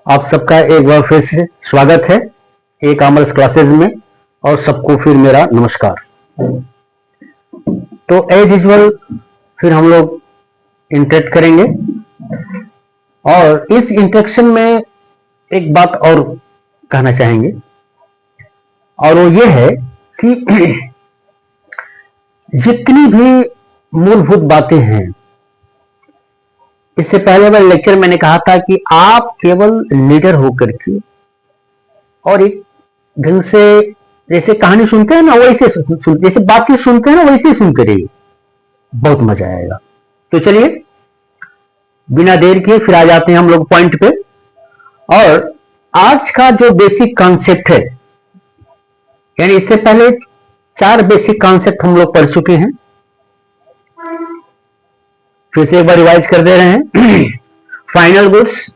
आप सबका एक बार फिर से स्वागत है ए कॉमर्स क्लासेज में। और सबको फिर मेरा नमस्कार। तो एज यूजुअल फिर हम लोग इंटरेक्ट करेंगे और इस इंटरेक्शन में एक बात और कहना चाहेंगे, और वो ये है कि जितनी भी मूलभूत बातें हैं, इससे पहले वाले लेक्चर मैंने कहा था कि आप केवल लीडर होकर के और एक ढंग से जैसे कहानी सुनते हैं ना वैसे जैसे बातचीत सुनते हैं ना वैसे सुनते रहिए, बहुत मजा आएगा। तो चलिए बिना देर किए फिर आ जाते हैं हम लोग पॉइंट पे। और आज का जो बेसिक कॉन्सेप्ट है, यानी इससे पहले 4 बेसिक कॉन्सेप्ट हम लोग पढ़ चुके हैं, फिर से एक बार रिवाइज कर दे रहे हैं। फाइनल गुड्स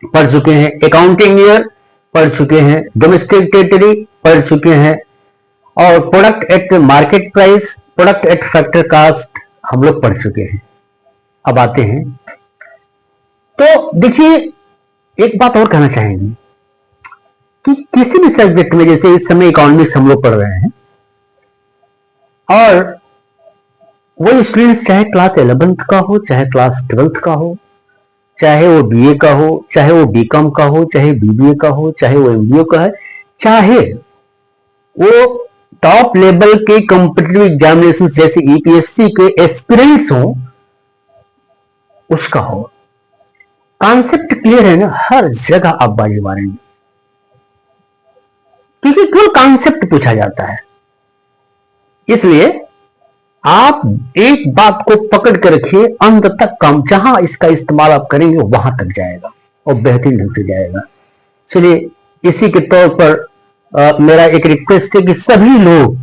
पढ़ चुके हैं, अकाउंटिंग ईयर पढ़ चुके हैं, डोमेस्टिक टेरिटरी पढ़ चुके हैं, और product at market price, product at factor cost हम लोग पढ़ चुके हैं। अब आते हैं, तो देखिए एक बात और कहना चाहेंगे कि किसी भी सब्जेक्ट में, जैसे इस समय इकोनॉमिक्स हम लोग पढ़ रहे हैं, और वो स्टूडेंट्स चाहे क्लास 11th का हो, चाहे क्लास 12th का हो, चाहे वो बीए का हो, चाहे वो बीकॉम का हो, चाहे बीबीए का हो, चाहे वो एमबीए का है, चाहे वो टॉप लेवल के कॉम्पिटिटिव एग्जामिनेशन जैसे यूपीएससी के एक्सपीरियंस हो, उसका हो, कॉन्सेप्ट क्लियर है ना, हर जगह आप बाजी मारेंगे, क्योंकि केवल कॉन्सेप्ट पूछा जाता है। इसलिए आप एक बात को पकड़ कर रखिए, अंत तक काम, जहां इसका इस्तेमाल आप करेंगे वहां तक जाएगा और बेहतरीन ढंग से जाएगा। चलिए इसी के तौर पर मेरा एक रिक्वेस्ट है कि सभी लोग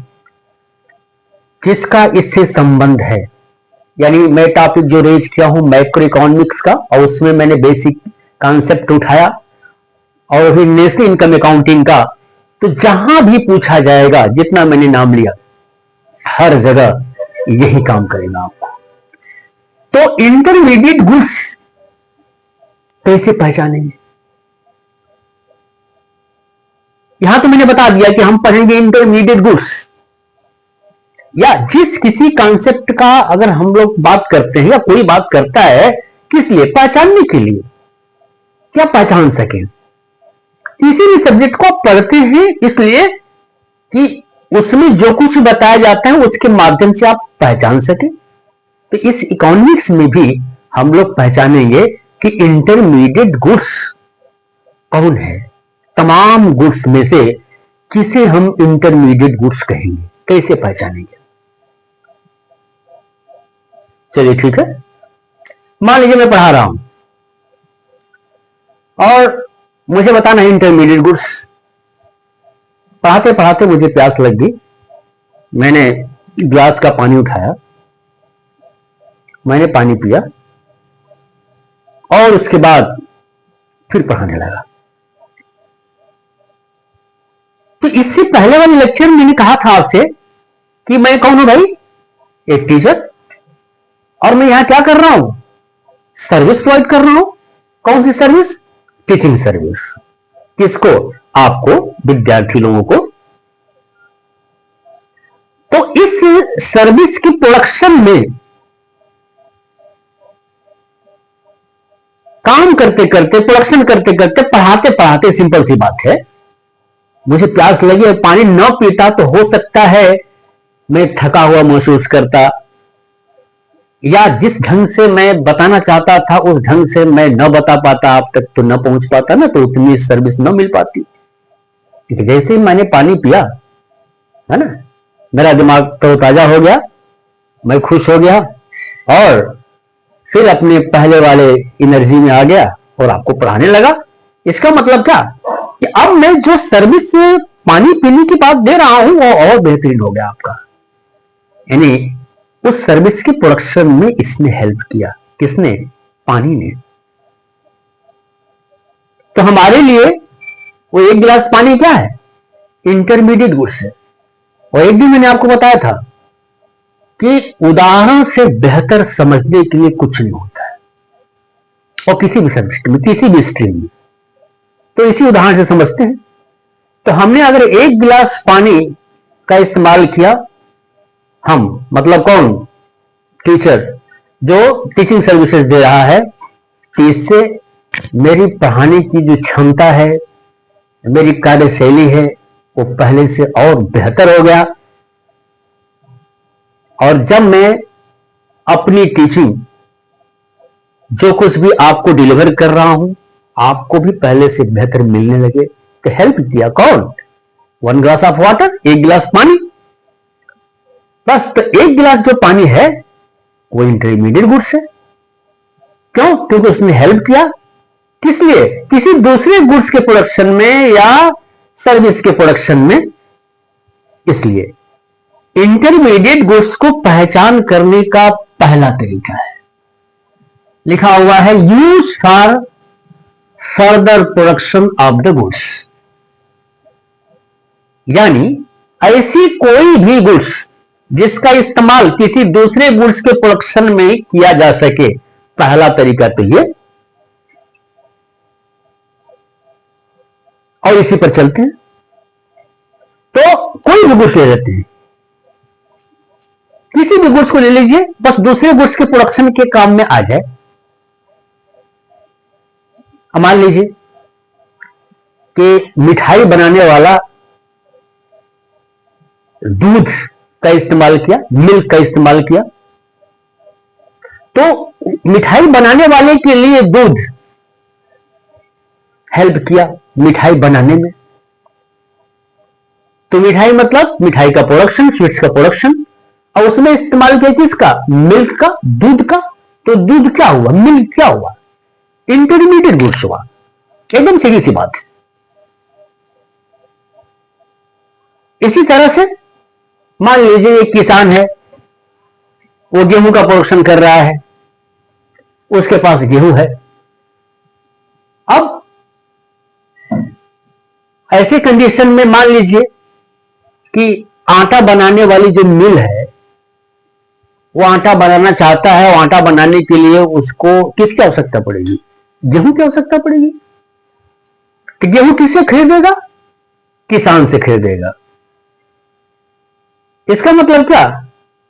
जिसका इससे संबंध है, यानी मैं टॉपिक जो रेज किया हूं मैक्रो इकोनॉमिक्स का, और उसमें मैंने बेसिक कॉन्सेप्ट उठाया, और फिर नेशनल इनकम अकाउंटिंग का, तो जहां भी पूछा जाएगा, जितना मैंने नाम लिया, हर जगह यही काम करेगा आपको। तो इंटरमीडिएट गुड्स कैसे पहचानेंगे? यहां तो मैंने बता दिया कि हम पढ़ेंगे इंटरमीडिएट गुड्स, या जिस किसी कॉन्सेप्ट का अगर हम लोग बात करते हैं या कोई बात करता है, किस लिए? पहचानने के लिए, क्या पहचान सके। किसी भी सब्जेक्ट को पढ़ते हैं इसलिए कि उसमें जो कुछ बताया जाता है उसके माध्यम से आप पहचान सके। तो इस इकोनॉमिक्स में भी हम लोग पहचानेंगे कि इंटरमीडिएट गुड्स कौन है, तमाम गुड्स में से किसे हम इंटरमीडिएट गुड्स कहेंगे, कैसे पहचानेंगे। चलिए ठीक है, मान लीजिए मैं पढ़ा रहा हूं और मुझे बताना है इंटरमीडिएट गुड्स। पढ़ाते पढ़ाते मुझे प्यास लग गई, मैंने ग्लास का पानी उठाया, मैंने पानी पिया, और उसके बाद फिर पढ़ाने लगा। तो इससे पहले वाले लेक्चर में मैंने कहा था आपसे कि मैं कौन हूं भाई? एक टीचर, और मैं यहां क्या कर रहा हूं? सर्विस प्रोवाइड कर रहा हूं। कौन सी सर्विस? Teaching service. किसको? आपको, विद्यार्थी लोगों को। तो इस सर्विस की प्रोडक्शन में काम करते करते, प्रोडक्शन करते करते, पढ़ाते पढ़ाते, सिंपल सी बात है, मुझे प्यास लगी और पानी न पीता तो हो सकता है मैं थका हुआ महसूस करता, या जिस ढंग से मैं बताना चाहता था उस ढंग से मैं न बता पाता, आप तक तो न पहुंच पाता ना, तो उतनी सर्विस न मिल पाती। जैसे ही मैंने पानी पिया, है ना, मेरा दिमाग तरोताजा हो गया, मैं खुश हो गया, और फिर अपने पहले वाले एनर्जी में आ गया और आपको पढ़ाने लगा। इसका मतलब क्या कि अब मैं जो सर्विस से पानी पीने की बात दे रहा हूं वो और बेहतरीन हो गया आपका, यानी उस सर्विस के प्रोडक्शन में इसने हेल्प किया। किसने? पानी ने। तो हमारे लिए वो एक गिलास पानी क्या है? इंटरमीडिएट गुड्स है। और एक दिन मैंने आपको बताया था कि उदाहरण से बेहतर समझने के लिए कुछ नहीं होता है, और किसी भी सब्जेक्ट में, किसी भी स्ट्रीम में। तो इसी उदाहरण से समझते हैं। तो हमने अगर 1 गिलास पानी का इस्तेमाल किया, हम मतलब कौन, टीचर जो टीचिंग सर्विसेज दे रहा है, तो इससे मेरी पढ़ाने की जो क्षमता है, मेरी कार्यशैली है, वो पहले से और बेहतर हो गया। और जब मैं अपनी टीचिंग जो कुछ भी आपको डिलीवर कर रहा हूं, आपको भी पहले से बेहतर मिलने लगे। तो हेल्प किया कौन, 1 ग्लास ऑफ वाटर, 1 गिलास पानी, बस। तो 1 गिलास जो पानी है वो इंटरमीडिएट गुड्स है। क्यों? क्योंकि उसने हेल्प किया, किस लिए, किसी दूसरे गुड्स के प्रोडक्शन में या सर्विस के प्रोडक्शन में। इसलिए इंटरमीडिएट गुड्स को पहचान करने का पहला तरीका है, लिखा हुआ है use for further production of the goods. यानी ऐसी कोई भी गुड्स जिसका इस्तेमाल किसी दूसरे गुड्स के प्रोडक्शन में किया जा सके, पहला तरीका तो ये। और इसी पर चलते हैं। तो कोई भी गुड्स ले लेते हैं, किसी भी गुड्स को ले लीजिए, बस दूसरे गुड्स के प्रोडक्शन के काम में आ जाए। मान लीजिए कि मिठाई बनाने वाला दूध का इस्तेमाल किया, मिल्क का इस्तेमाल किया, तो मिठाई बनाने वाले के लिए दूध हेल्प किया मिठाई बनाने में। तो मिठाई मतलब मिठाई का प्रोडक्शन, स्वीट्स का प्रोडक्शन, और उसमें इस्तेमाल किया किसका, मिल्क का, दूध का। तो दूध क्या हुआ, मिल्क क्या हुआ, इंटरमीडिएट गुड्स हुआ। एकदम सीधी सी बात है। इसी तरह से मान लीजिए एक किसान है, वो गेहूं का प्रोडक्शन कर रहा है, उसके पास गेहूं है। अब ऐसे कंडीशन में मान लीजिए कि आटा बनाने वाली जो मिल है, वो आटा बनाना चाहता है, और आटा बनाने के लिए उसको किसकी आवश्यकता पड़ेगी, गेहूं की आवश्यकता पड़ेगी। तो गेहूं किससे खरीदेगा, किसान से खरीदेगा। इसका मतलब क्या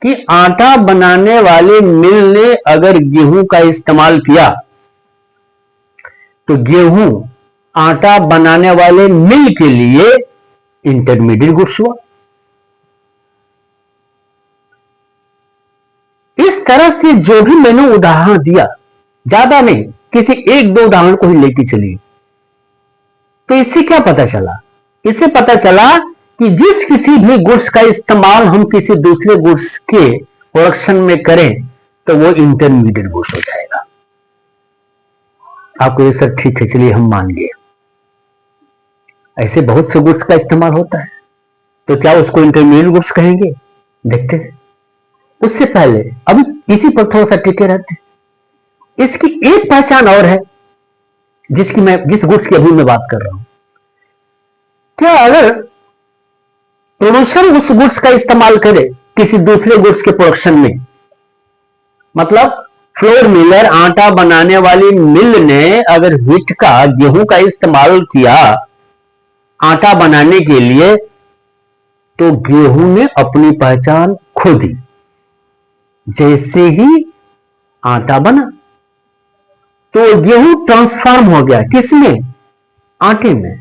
कि आटा बनाने वाले मिल ने अगर गेहूं का इस्तेमाल किया, तो गेहूं आटा बनाने वाले मिल के लिए इंटरमीडिएट गुड्स हुआ। इस तरह से जो भी मैंने उदाहरण दिया, ज्यादा नहीं, किसी 1-2 उदाहरण को ही लेके चलिए। तो इससे क्या पता चला, इससे पता चला कि जिस किसी भी गुड्स का इस्तेमाल हम किसी दूसरे गुड्स के प्रोडक्शन में करें, तो वो इंटरमीडिएट गुड्स हो जाएगा। आपको ये सब ठीक है, चलिए हम मान गए। ऐसे बहुत से गुड्स का इस्तेमाल होता है, तो क्या उसको इंटरमीडिएट गुड्स कहेंगे, देखते हैं। उससे पहले अभी इसी पर थोड़ा सा टिके रहते हैं। इसकी एक पहचान और है, जिस गुड्स की अभी मैं बात कर रहा हूं। क्या अगर प्रोड्यूसर उस गुड्स का इस्तेमाल करे किसी दूसरे गुड्स के प्रोडक्शन में, मतलब फ्लोर मिलर, आटा बनाने वाली मिल ने अगर व्हीट का, गेहूं का इस्तेमाल किया आटा बनाने के लिए, तो गेहूं ने अपनी पहचान खो दी। जैसे ही आटा बना, तो गेहूं ट्रांसफॉर्म हो गया किसमें, आटे में।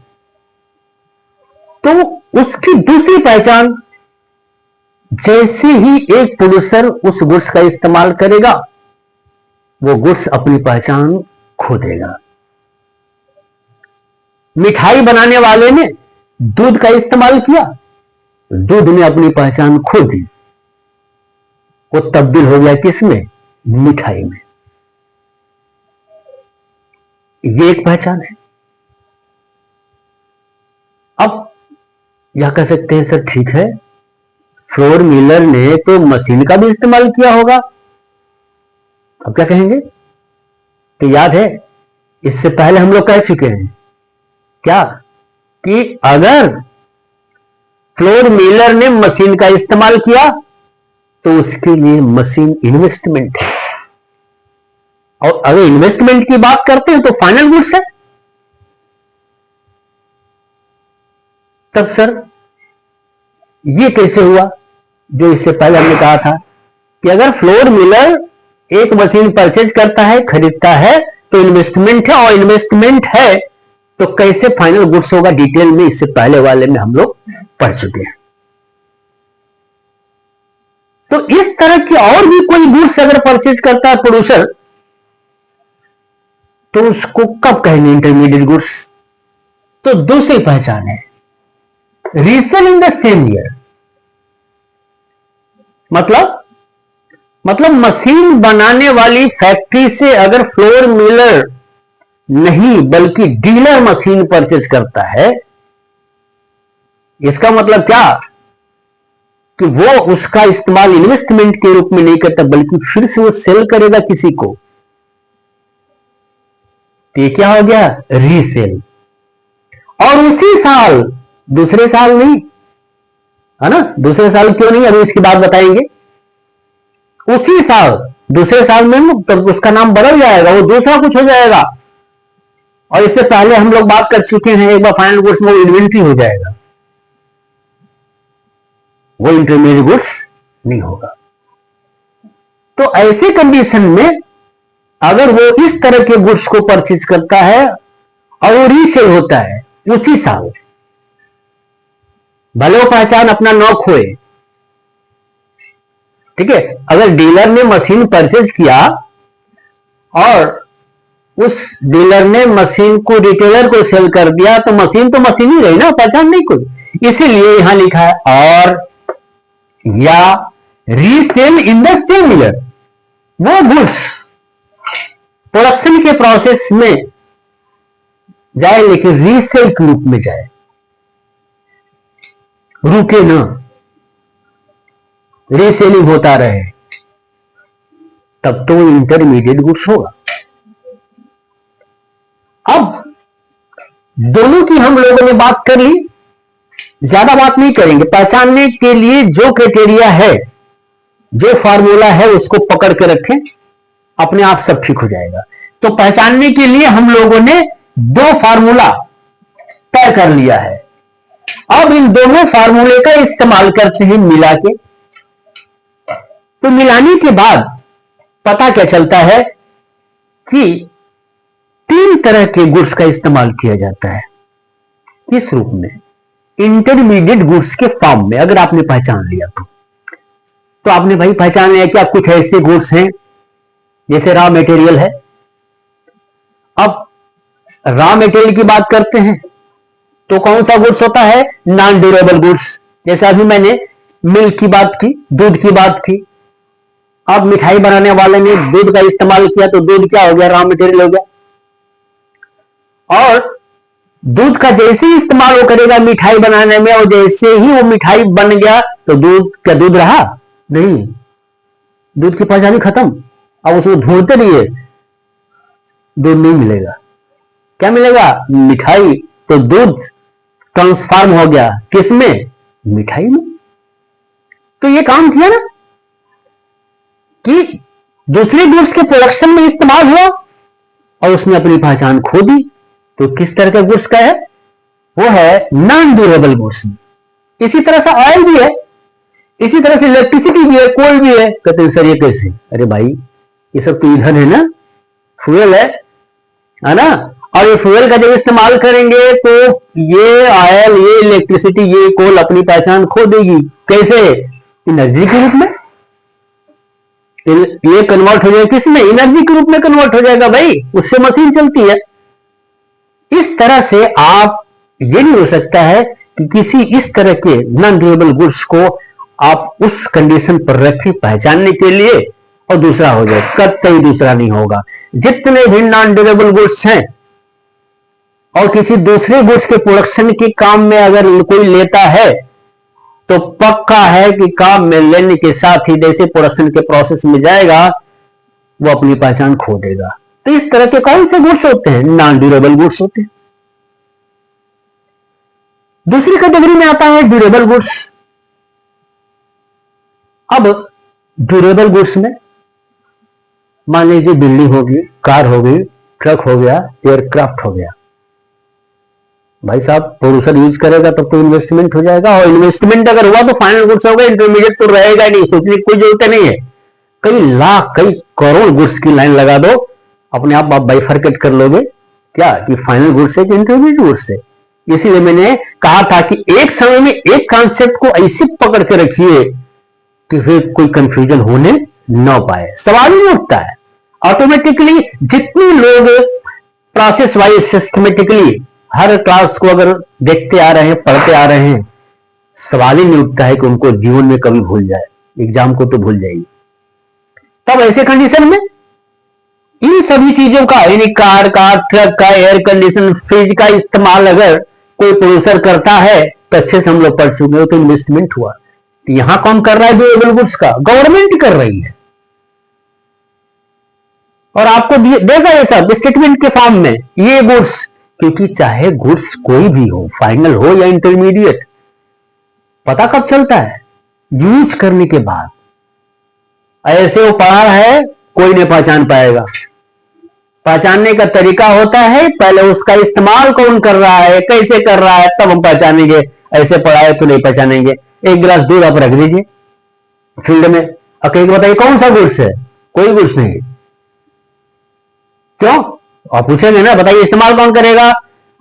तो उसकी दूसरी पहचान, जैसे ही एक प्रोड्यूसर उस गुड्स का इस्तेमाल करेगा, वो गुड्स अपनी पहचान खो देगा। मिठाई बनाने वाले ने दूध का इस्तेमाल किया, दूध ने अपनी पहचान खो दी, वो तब्दील हो गया किसमें, मिठाई में। ये एक पहचान है। अब यह कह सकते हैं सर ठीक है, फ्लोर मिलर ने तो मशीन का भी इस्तेमाल किया होगा। अब क्या कहेंगे, तो याद है इससे पहले हम लोग कह चुके हैं क्या, कि अगर फ्लोर मिलर ने मशीन का इस्तेमाल किया, तो उसके लिए मशीन इन्वेस्टमेंट है। और अगर इन्वेस्टमेंट की बात करते हैं तो फाइनल गुड्स है। तब सर ये कैसे हुआ? जो इससे पहले हमने कहा था कि अगर फ्लोर मिलर एक मशीन परचेज करता है, खरीदता है, तो इन्वेस्टमेंट है, और इन्वेस्टमेंट है तो कैसे फाइनल गुड्स होगा, डिटेल में इससे पहले वाले में हम लोग पढ़ चुके हैं। तो इस तरह की और भी कोई गुड्स अगर परचेज करता है प्रोड्यूसर, तो उसको कब कहेंगे इंटरमीडिएट गुड्स? तो दूसरी पहचान है resale in the same year. मतलब मशीन बनाने वाली फैक्ट्री से अगर फ्लोर मिलर नहीं बल्कि डीलर मशीन परचेज करता है, इसका मतलब क्या कि वो उसका इस्तेमाल इन्वेस्टमेंट के रूप में नहीं करता बल्कि फिर से वो सेल करेगा किसी को, तो ये क्या हो गया? रीसेल। और उसी साल, दूसरे साल नहीं, है ना? दूसरे साल क्यों नहीं, अभी इसकी बात बताएंगे। उसी साल, दूसरे साल में तो उसका नाम बदल जाएगा, वो दूसरा कुछ हो जाएगा। और इससे पहले हम लोग बात कर चुके हैं, एक बार फाइनल गुड्स में वो इन्वेंट्री हो जाएगा, वो इंटरमीडिएट गुड्स नहीं होगा। तो ऐसे कंडीशन में अगर वो इस तरह के गुड्स को परचेज करता है और वो रीसेल होता है उसी साल, भले वो पहचान अपना न खोए, ठीक है। अगर डीलर ने मशीन परचेज किया और उस डीलर ने मशीन को रिटेलर को सेल कर दिया, तो मशीन ही रही ना, पहचान नहीं कोई। इसीलिए यहां लिखा है और या resale in the same year. वो गुड्स प्रोडक्शन के प्रोसेस में जाए लेकिन रीसेल के रूप में जाए, रुके ना, रीसेलिंग होता रहे, तब तो इंटरमीडिएट गुड्स होगा। अब दोनों की हम लोगों ने बात कर ली, ज्यादा बात नहीं करेंगे। पहचानने के लिए जो क्राइटेरिया है, जो फार्मूला है, उसको पकड़ के रखें, अपने आप सब ठीक हो जाएगा। तो पहचानने के लिए हम लोगों ने दो फार्मूला तय कर लिया है। अब इन दोनों फार्मूले का इस्तेमाल करते हैं मिला के। तो मिलाने के बाद पता क्या चलता है कि तीन तरह के गुड्स का इस्तेमाल किया जाता है। किस रूप में? इंटरमीडिएट गुड्स के फॉर्म में। अगर आपने पहचान लिया तो आपने भाई पहचान लिया कि आप कुछ ऐसे गुड्स हैं जैसे रॉ मटेरियल है। अब रॉ मटेरियल की बात करते हैं तो कौन सा गुड्स होता है? Non durable goods. जैसे अभी मैंने मिल्क की बात की, दूध की बात की। अब मिठाई बनाने वाले ने दूध का इस्तेमाल किया तो दूध क्या हो गया? रॉ मटेरियल हो गया। और दूध का जैसे ही इस्तेमाल वो करेगा मिठाई बनाने में, और जैसे ही वो मिठाई बन गया तो दूध क्या दूध रहा? नहीं, दूध की पहचान खत्म। अब उसको ढूंढते रहिए, दूध नहीं मिलेगा। क्या मिलेगा? मिठाई। तो दूध ट्रांसफॉर्म हो गया किसमें? मिठाई में। तो ये काम किया ना कि दूसरे गुड्स के प्रोडक्शन में इस्तेमाल हुआ और उसने अपनी पहचान खो दी। तो किस तरह का गुड्स का है? वो है नॉन ड्यूरेबल गुड्स। इसी तरह से ऑयल भी है, इसी तरह से इलेक्ट्रिसिटी भी है, कोल भी है। कहते हैं सर ये कैसे? अरे भाई ये सब तो ईंधन है ना, फ्यूल है ना। और ये फ्यूल का जब इस्तेमाल करेंगे तो ये ऑयल, ये इलेक्ट्रिसिटी, ये कोल अपनी पहचान खो देगी। कैसे? एनर्जी के रूप में। ये कन्वर्ट हो जाएगा किसमें? एनर्जी के रूप में कन्वर्ट हो जाएगा भाई, उससे मशीन चलती है। इस तरह से आप, ये नहीं हो सकता है कि किसी इस तरह के नॉन ड्यूरेबल गुड्स को आप उस कंडीशन पर रखें पहचानने के लिए और दूसरा हो जाए। कतई दूसरा नहीं होगा। जितने भी नॉन ड्यूरेबल गुड्स हैं और किसी दूसरे गुड्स के प्रोडक्शन के काम में अगर कोई लेता है तो पक्का है कि काम में लेने के साथ ही जैसे प्रोडक्शन के प्रोसेस में जाएगा वो अपनी पहचान खो देगा। तो इस तरह के कौन से गुड्स होते हैं? नॉन ड्यूरेबल गुड्स होते हैं। दूसरी कैटेगरी में आता है ड्यूरेबल गुड्स। अब ड्यूरेबल गुड्स में मान लीजिए बिल्डिंग होगी, कार हो गई, ट्रक हो गया, एयरक्राफ्ट हो गया। भाई साहब प्रोड्यूसर यूज करेगा तब तो इन्वेस्टमेंट हो जाएगा, और इन्वेस्टमेंट अगर हुआ तो फाइनल गुड्स होगा, इंटरमीडिएट तो रहेगा ही नहीं, सोचने की कोई जरूरत नहीं है। कई लाख कई करोड़ गुड्स की लाइन लगा दो, अपने आप बाइफरकेट कर लोगे क्या कि फाइनल गुड्स है कि इंटरमीडिएट गुड्स है। इसीलिए मैंने कहा था कि एक समय में एक कॉन्सेप्ट को ऐसे पकड़ के रखिए कि फिर कोई कंफ्यूजन होने न पाए, सवाल ही उठता है। ऑटोमेटिकली जितने लोग प्रोसेस वाइज सिस्टमेटिकली हर क्लास को अगर देखते आ रहे हैं, पढ़ते आ रहे हैं, सवाल ही नहीं उठता है कि उनको जीवन में कभी भूल जाए, एग्जाम को तो भूल जाएगी। तब ऐसे कंडीशन में इन सभी चीजों का, यानी कार का, ट्रक का, एयर कंडीशन, फ्रिज का इस्तेमाल अगर कोई प्रोड्यूसर करता है तो अच्छे से हम लोग पढ़ चुके हो, तो इन्वेस्टमेंट हुआ। तो यहां कौन कर रहा है ड्यूरेबल गुड्स का? गवर्नमेंट कर रही है, और आपको देगा ये सब स्टेटमेंट के फॉर्म में ये गुड्स, क्योंकि चाहे गुड्स कोई भी हो, फाइनल हो या इंटरमीडिएट, पता कब चलता है? यूज करने के बाद। ऐसे वो पढ़ा है कोई नहीं पहचान पाएगा। पहचानने का तरीका होता है पहले उसका इस्तेमाल कौन कर रहा है, कैसे कर रहा है, तब हम पहचानेंगे। ऐसे पढ़ा है तो नहीं पहचानेंगे। एक गिलास दूध आप रख दीजिए फील्ड में, अब कहीं बताइए कौन सा गुड्स है? कोई गुड्स नहीं। क्यों? आप पूछेंगे ना, बताइए इस्तेमाल कौन करेगा?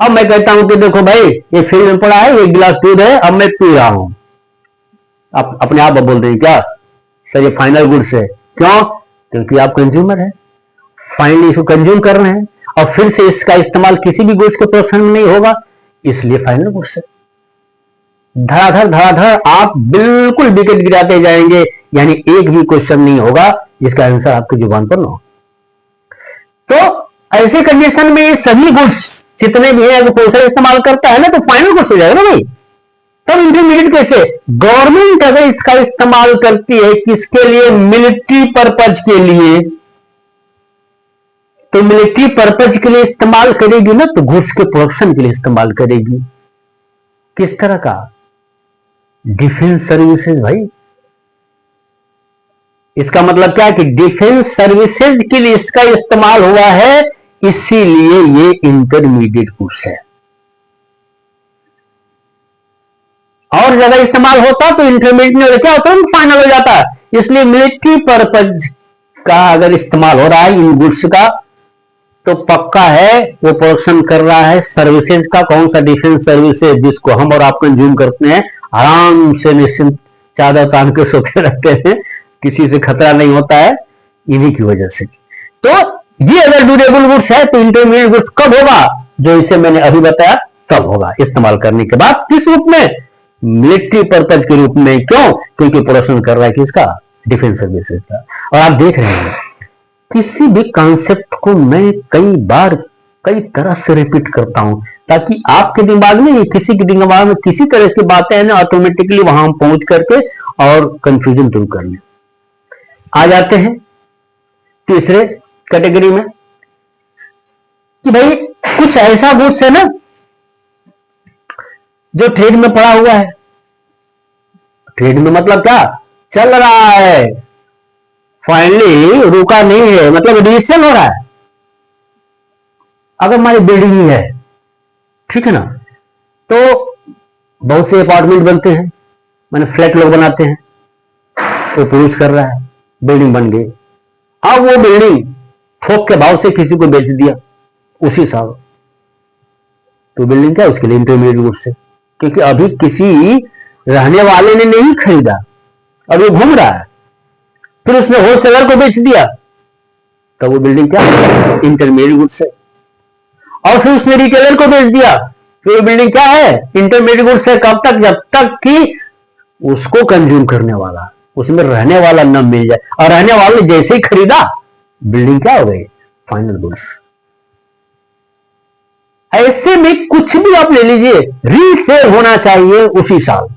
अब मैं कहता हूं कि देखो भाई ये फील्ड में पड़ा है, एक गिलास दूध है, अब मैं पी रहा हूं। आप अपने आप बोल रहे हैं क्या सर ये फाइनल गुड्स है? क्यों? क्योंकि आप कंज्यूमर है, फाइनली इसको कंज्यूम कर रहे हैं, और फिर से इसका इस्तेमाल किसी भी गुड्स के प्रोडक्शन में नहीं होगा, इसलिए फाइनल गुड्स है। धड़ाधड़ धड़ाधड़ आप बिल्कुल विकेट गिराते जाएंगे, यानी एक भी क्वेश्चन नहीं होगा जिसका आंसर आपकी जुबान पर ना हो। तो ऐसे कंडीशन में ये सभी गुड्स जितने भी है, अगर प्रोड्यूसर इस्तेमाल करता है ना तो फाइनल गुड्स हो जाएगा ना भाई। तब इंटरमीडिएट कैसे? गवर्नमेंट अगर इसका इस्तेमाल करती है किसके लिए? मिलिट्री पर्पज के लिए, तो मिलिट्री पर्पज के लिए इस्तेमाल करेगी ना, तो गुड्स के प्रोडक्शन के लिए इस्तेमाल करेगी। किस तरह का? डिफेंस सर्विसेज भाई। इसका मतलब क्या है कि डिफेंस सर्विसेज के लिए इसका इस्तेमाल हुआ है, इसीलिए ये इंटरमीडिएट गुड्स है। और जगह इस्तेमाल होता तो इंटरमीडिएट नहीं होता, क्या होता है? फाइनल हो जाता है। इसलिए मिलिट्री पर्पज का अगर इस्तेमाल हो रहा है इन गुड्स का, तो पक्का है वो प्रोडक्शन कर रहा है सर्विसेज का। कौन सा? डिफेंस सर्विसेज, जिसको हम और आप कंज्यूम करते हैं, आराम से निश्चिंत चादर तान के सोते रहते हैं, किसी से खतरा नहीं होता है, इन्हीं की वजह से। तो ये अगर ड्यूरेबल गुड्स है तो इंटरमीडिएट गुड्स कब होगा? जो इसे मैंने अभी बताया तब होगा, इस्तेमाल करने के बाद। किस रूप में? मिलिट्री पर्पज के रूप में। क्यों? क्योंकि प्रोडक्शन कर रहा है किसका? डिफेंस सर्विसेज का। और आप देख रहे हैं किसी भी कॉन्सेप्ट को मैं कई बार कई तरह से रिपीट करता हूं, ताकि आपके दिमाग में, किसी के दिमाग में किसी तरह की बातें हैं ना, ऑटोमेटिकली वहां हम पहुंच करके और कंफ्यूजन दूर कर लें। आ जाते हैं तीसरे कैटेगरी में कि भाई कुछ ऐसा गुड्स है ना जो ट्रेड में पड़ा हुआ है। ट्रेड में मतलब क्या? चल रहा है, फाइनली रुका नहीं है, मतलब एडिशन हो रहा है। अगर हमारी बिल्डिंग ही है, ठीक है ना, तो बहुत से अपार्टमेंट बनते हैं, मैंने फ्लैट लोग बनाते हैं, तो प्रोड्यूस कर रहा है, बिल्डिंग बन गई। अब वो बिल्डिंग थोक के भाव से किसी को बेच दिया उसी साल, तो बिल्डिंग क्या? उसके लिए इंटरमीडिएट गुड्स है, क्योंकि अभी किसी रहने वाले ने नहीं खरीदा, अभी घूम रहा है, फिर उसने होलसेलर को बेच दिया, तो वो बिल्डिंग क्या? इंटरमीडिएट गुड्स है। और फिर उसने रिटेलर को बेच दिया, फिर वो बिल्डिंग क्या है? इंटरमीडिएट गुड्स है। कब तक? जब तक कि उसको कंज्यूम करने वाला, उसमें रहने वाला न मिल जाए, और रहने वाले ने जैसे ही खरीदा, बिल्डिंग क्या हो गई? Final goods. ऐसे में कुछ भी आप ले लीजिए, रीसेल होना चाहिए उसी साल।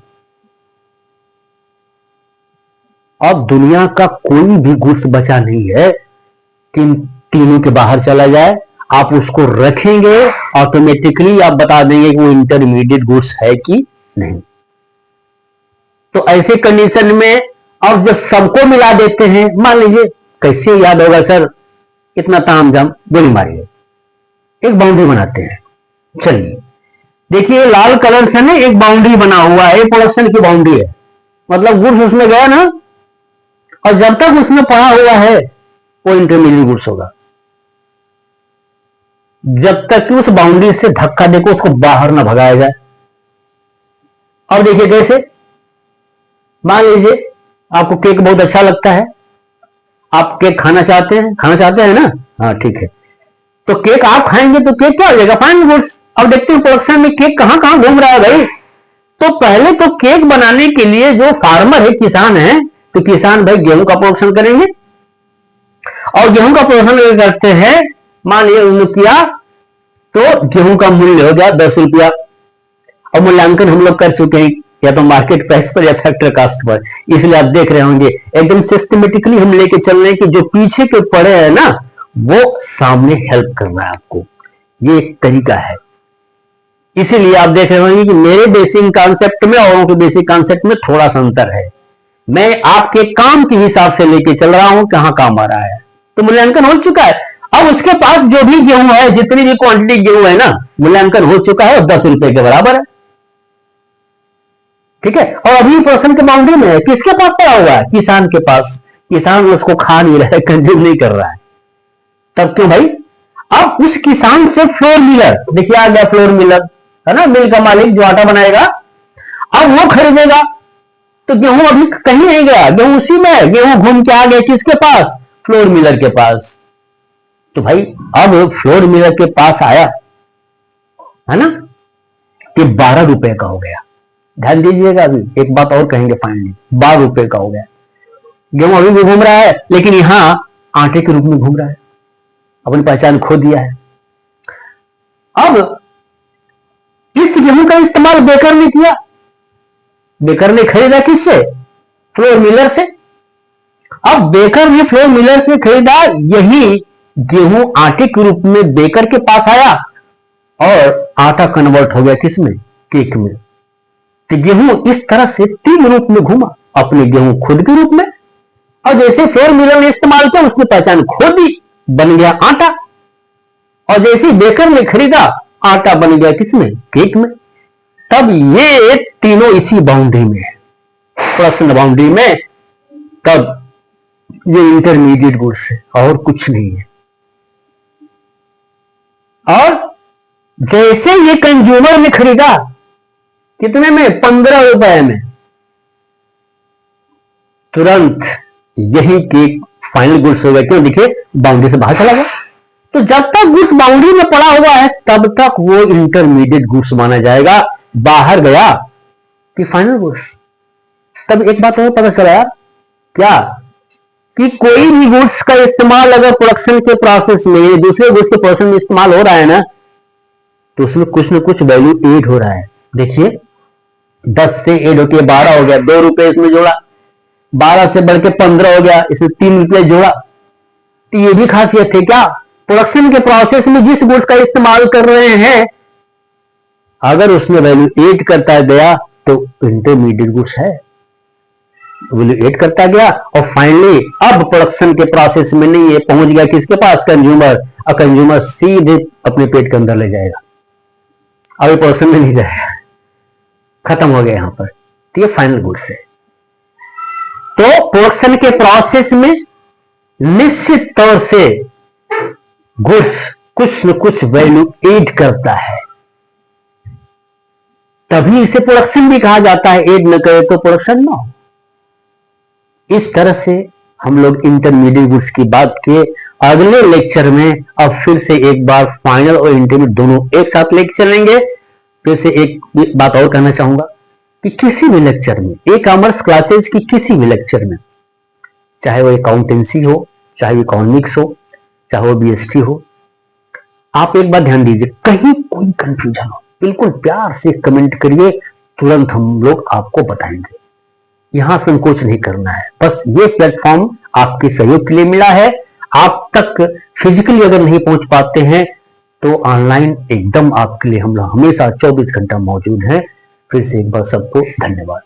अब दुनिया का कोई भी गुड्स बचा नहीं है कि इन तीनों के बाहर चला जाए। आप उसको रखेंगे, ऑटोमेटिकली आप बता देंगे कि वो इंटरमीडिएट गुड्स है कि नहीं। तो ऐसे कंडीशन में अब जब सबको मिला देते हैं, मान लीजिए, कैसे याद होगा सर, इतना ताम झाम, गोली मारिए, एक बाउंड्री बनाते हैं। चलिए देखिए लाल कलर से ना एक बाउंड्री बना हुआ है, प्रोडक्शन की बाउंड्री है, मतलब गुड्स उसमें गया ना, और जब तक उसमें पड़ा हुआ है वो इंटरमीडिएट गुड्स होगा, जब तक कि उस बाउंड्री से धक्का देकर उसको बाहर ना भगाया जाए। अब देखिए कैसे, मान लीजिए आपको केक बहुत अच्छा लगता है, आप केक खाना चाहते हैं ना, हाँ ठीक है, तो केक आप खाएंगे तो केक क्या हो जाएगा, फाइन गुड्स। अब देखते हैं प्रोडक्शन में केक कहां कहां घूम रहा है भाई। तो पहले तो केक बनाने के लिए जो फार्मर है, किसान है, तो किसान भाई गेहूं का प्रोडक्शन करेंगे, और गेहूं का प्रोडक्शन करते हैं, मान लीजिए उन्होंने किया तो गेहूं का मूल्य हो गया 10 रुपया, और मूल्यांकन हम लोग कर चुके हैं या तो मार्केट प्राइस पर या फैक्टर कास्ट पर, इसलिए आप देख रहे होंगे एकदम सिस्टमेटिकली हम लेके चल रहे हैं कि जो पीछे के पड़े हैं ना वो सामने हेल्प कर रहा है आपको, ये एक तरीका है। इसीलिए आप देख रहे होंगे कि मेरे बेसिक कॉन्सेप्ट में और उनके बेसिक कॉन्सेप्ट में थोड़ा सा अंतर है, मैं आपके काम के हिसाब से लेके चल रहा हूं, कहां काम आ रहा है, तो मूल्यांकन हो चुका है। अब उसके पास जो भी गेहूं है, जितनी भी क्वांटिटी गेहूं है ना, मूल्यांकन हो चुका है और 10 रुपए के बराबर है, ठीक है। और अभी प्रोडक्शन के बाउंड्री में है, किसके पास पड़ा हुआ है, किसान के पास, किसान उसको खा नहीं रहा है, कंज्यूम नहीं कर रहा है, तब क्यों भाई। अब उस किसान से फ्लोर मिलर, देखिए आ गया फ्लोर मिलर, है ना, मिल का मालिक जो आटा बनाएगा, अब वो खरीदेगा, तो गेहूं अभी कहीं नहीं गया, गेहूं उसी में है, गेहूं घूम के आ गया किसके पास, फ्लोर मिलर के पास। तो भाई अब फ्लोर मिलर के पास आया है ना, कि 12 रुपए का हो गया, ध्यान दीजिएगा, अभी एक बात और कहेंगे फाइनली, 12 रुपए का हो गया, गेहूं अभी भी घूम रहा है, लेकिन यहां आटे के रूप में घूम रहा है, अपनी पहचान खो दिया है। अब इस गेहूं का इस्तेमाल बेकर ने किया, बेकर ने खरीदा किससे, फ्लोर मिलर से। अब बेकर ने फ्लोर मिलर से खरीदा, यही गेहूं आटे के रूप में बेकर के पास आया और आटा कन्वर्ट हो गया किसमें, केक में। तो गेहूं इस तरह से 3 रूप में घूमा, अपने गेहूं खुद के रूप में, और जैसे फ्लोर मिलर ने इस्तेमाल किया उसकी पहचान खो दी, बन गया आटा, और जैसे बेकर ने खरीदा आटा बन गया किसमें, केक में। तब ये तीनों इसी बाउंड्री में है, प्रोडक्शन बाउंड्री में, तब ये इंटरमीडिएट गुड्स है और कुछ नहीं है। और जैसे ये कंज्यूमर ने खरीदा कितने में, 15 रुपए में, तुरंत यही केक फाइनल गुड्स हो गया, क्यों, देखिए बाउंड्री से बाहर चला गया। तो जब तक गुड्स बाउंड्री में पड़ा हुआ है तब तक वो इंटरमीडिएट गुड्स माना जाएगा, बाहर गया कि फाइनल गुड्स। तब एक बात और पता चला क्या, कि कोई भी गुड्स का इस्तेमाल अगर प्रोडक्शन के प्रोसेस में दूसरे गुड्स के प्रोसेस में इस्तेमाल हो रहा है ना, तो उसमें कुछ ना कुछ वैल्यू एड हो रहा है। देखिए 10 से एड होके 12 हो गया, 2 रुपए इसमें जोड़ा, 12 से बढ़ के 15 हो गया, इसमें 3 रुपए जोड़ा। तो ये भी खासियत है क्या, प्रोडक्शन के प्रोसेस में जिस गुड्स का इस्तेमाल कर रहे हैं अगर उसमें वैल्यू एड करता गया तो इंटरमीडिएट गुड्स है, वैल्यू एड करता गया, और फाइनली अब प्रोडक्शन के प्रोसेस में नहीं है, पहुंच गया किसके पास, कंज्यूमर, और कंज्यूमर सीधे अपने पेट के अंदर ले जाएगा, अभी प्रोडक्शन में नहीं जाएगा, खत्म हो गया यहां पर। तो ये फाइनल गुड्स है। तो प्रोडक्शन के प्रोसेस में निश्चित तौर से गुड्स कुछ न कुछ वैल्यू एड करता है, तभी इसे प्रोडक्शन भी कहा जाता है, एड न करे तो प्रोडक्शन ना हो। इस तरह से हम लोग इंटरमीडिएट गुड्स की बात किए। अगले लेक्चर में अब फिर से एक बार फाइनल और इंटरमीडिएट दोनों एक साथ लेके चलेंगे। फिर से एक बात और कहना चाहूंगा कि किसी भी लेक्चर में, ई कॉमर्स क्लासेज की किसी भी लेक्चर में, चाहे वो अकाउंटेंसी हो, चाहे वो इकोनॉमिक्स हो, चाहे वो बीएसटी हो, आप एक बात ध्यान दीजिए, कहीं कोई कंफ्यूजन हो बिल्कुल प्यार से कमेंट करिए, तुरंत हम लोग आपको बताएंगे। यहां संकोच नहीं करना है, बस ये प्लेटफॉर्म आपके सहयोग के लिए मिला है। आप तक फिजिकली अगर नहीं पहुंच पाते हैं तो ऑनलाइन एकदम आपके लिए हम लोग हमेशा 24 घंटा मौजूद हैं। फिर से एक बार सबको धन्यवाद।